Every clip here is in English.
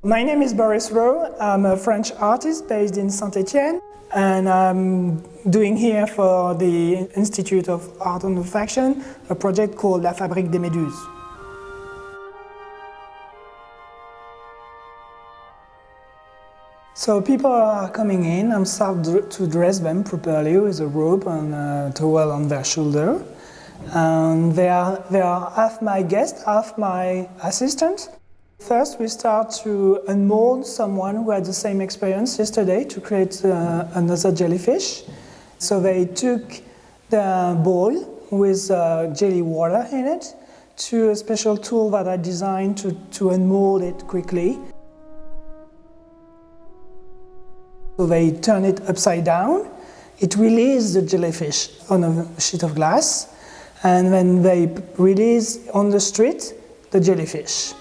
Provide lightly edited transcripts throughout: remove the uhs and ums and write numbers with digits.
My name is Boris Raux. I'm a French artist based in Saint-Étienne, and I'm doing here for the Institute of Art and Olfaction a project called La Fabrique des Méduses. So people are coming in, I'm starting to dress them properly with a rope and a towel on their shoulder. And they are half my guest, half my assistant. First, we start to unmold someone who had the same experience yesterday to create another jellyfish. So they took the bowl with jelly water in it to a special tool that I designed to unmold it quickly. So they turn it upside down. It releases the jellyfish on a sheet of glass, and then they release on the street the jellyfish.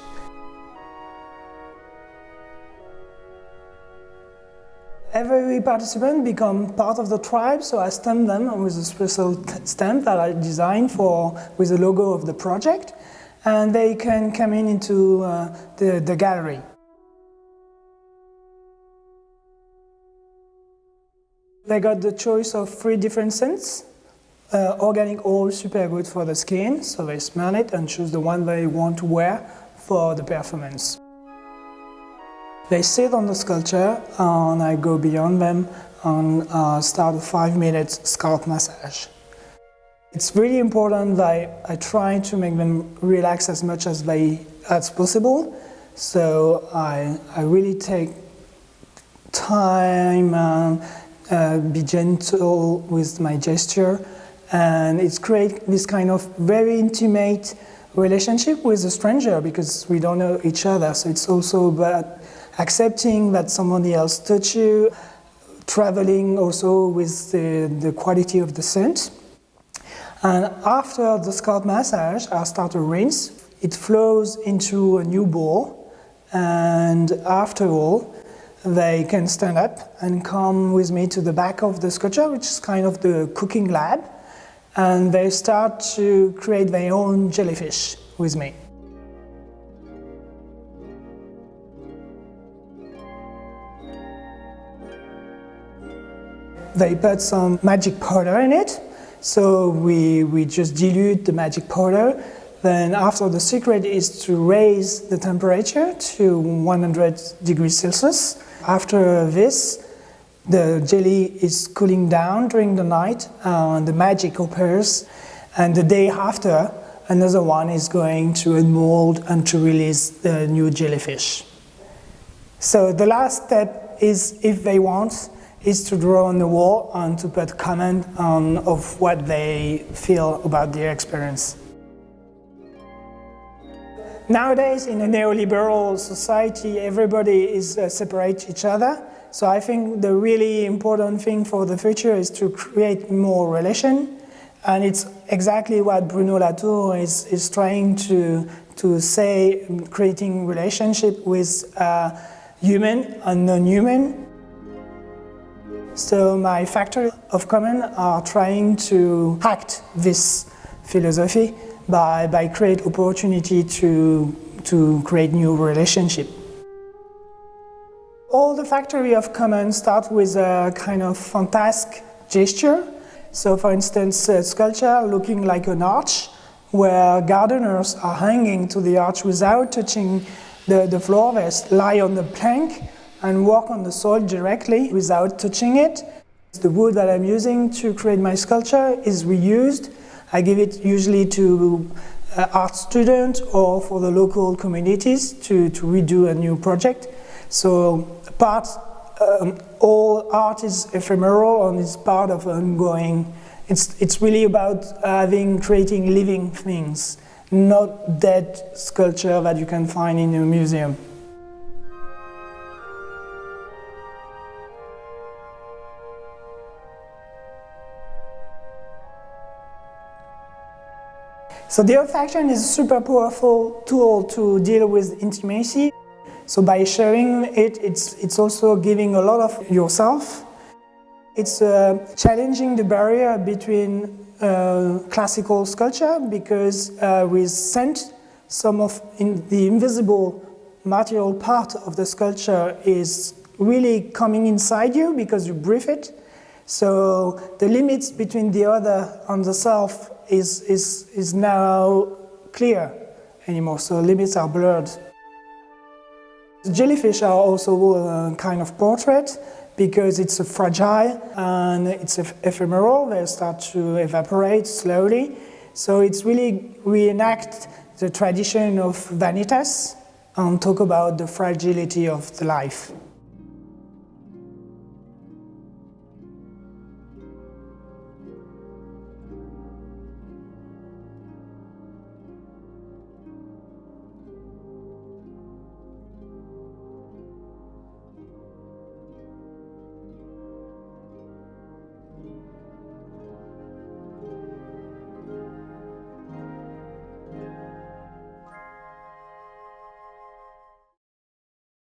Every participant becomes part of the tribe, so I stamp them with a special stamp that I designed with the logo of the project, and they can come into the gallery. They got the choice of 3 different scents. Organic oil, super good for the skin, so they smell it and choose the one they want to wear for the performance. They sit on the sculpture and I go beyond them and start a 5-minute scalp massage. It's really important that I try to make them relax as much as possible, so I really take time and be gentle with my gesture, and it's create this kind of very intimate relationship with a stranger because we don't know each other, so it's also about accepting that somebody else touch you, traveling also with the quality of the scent. And after the scalp massage, I start a rinse. It flows into a new bowl, and after all, they can stand up and come with me to the back of the sculpture, which is kind of the cooking lab, and they start to create their own jellyfish with me. They put some magic powder in it, so we just dilute the magic powder. Then after, the secret is to raise the temperature to 100 degrees Celsius. After this, the jelly is cooling down during the night, and the magic occurs. And the day after, another one is going to unmold and to release the new jellyfish. So the last step is, if they want, is to draw on the wall and to put comment of what they feel about their experience. Nowadays, in a neoliberal society, everybody is separate each other. So I think the really important thing for the future is to create more relation. And it's exactly what Bruno Latour is trying to say, creating relationship with human and non-human. So my Factory of Common are trying to act this philosophy by create opportunity to create new relationship. All the Factory of Common start with a kind of fantastic gesture. So for instance, a sculpture looking like an arch, where gardeners are hanging to the arch without touching the floor. They lie on the plank and work on the soil directly without touching it. The wood that I'm using to create my sculpture is reused. I give it usually to art students or for the local communities to redo a new project. So all art is ephemeral and is part of ongoing. It's really about creating living things, not dead sculpture that you can find in a museum. So the olfaction is a super powerful tool to deal with intimacy. So by sharing it, it's also giving a lot of yourself. It's challenging the barrier between classical sculpture, because with scent, some of the invisible material part of the sculpture is really coming inside you because you breathe it. So the limits between the other and the self is now clear anymore, so limits are blurred. The jellyfish are also a kind of portrait because it's a fragile and it's ephemeral. They start to evaporate slowly. So it's really reenact the tradition of Vanitas and talk about the fragility of the life.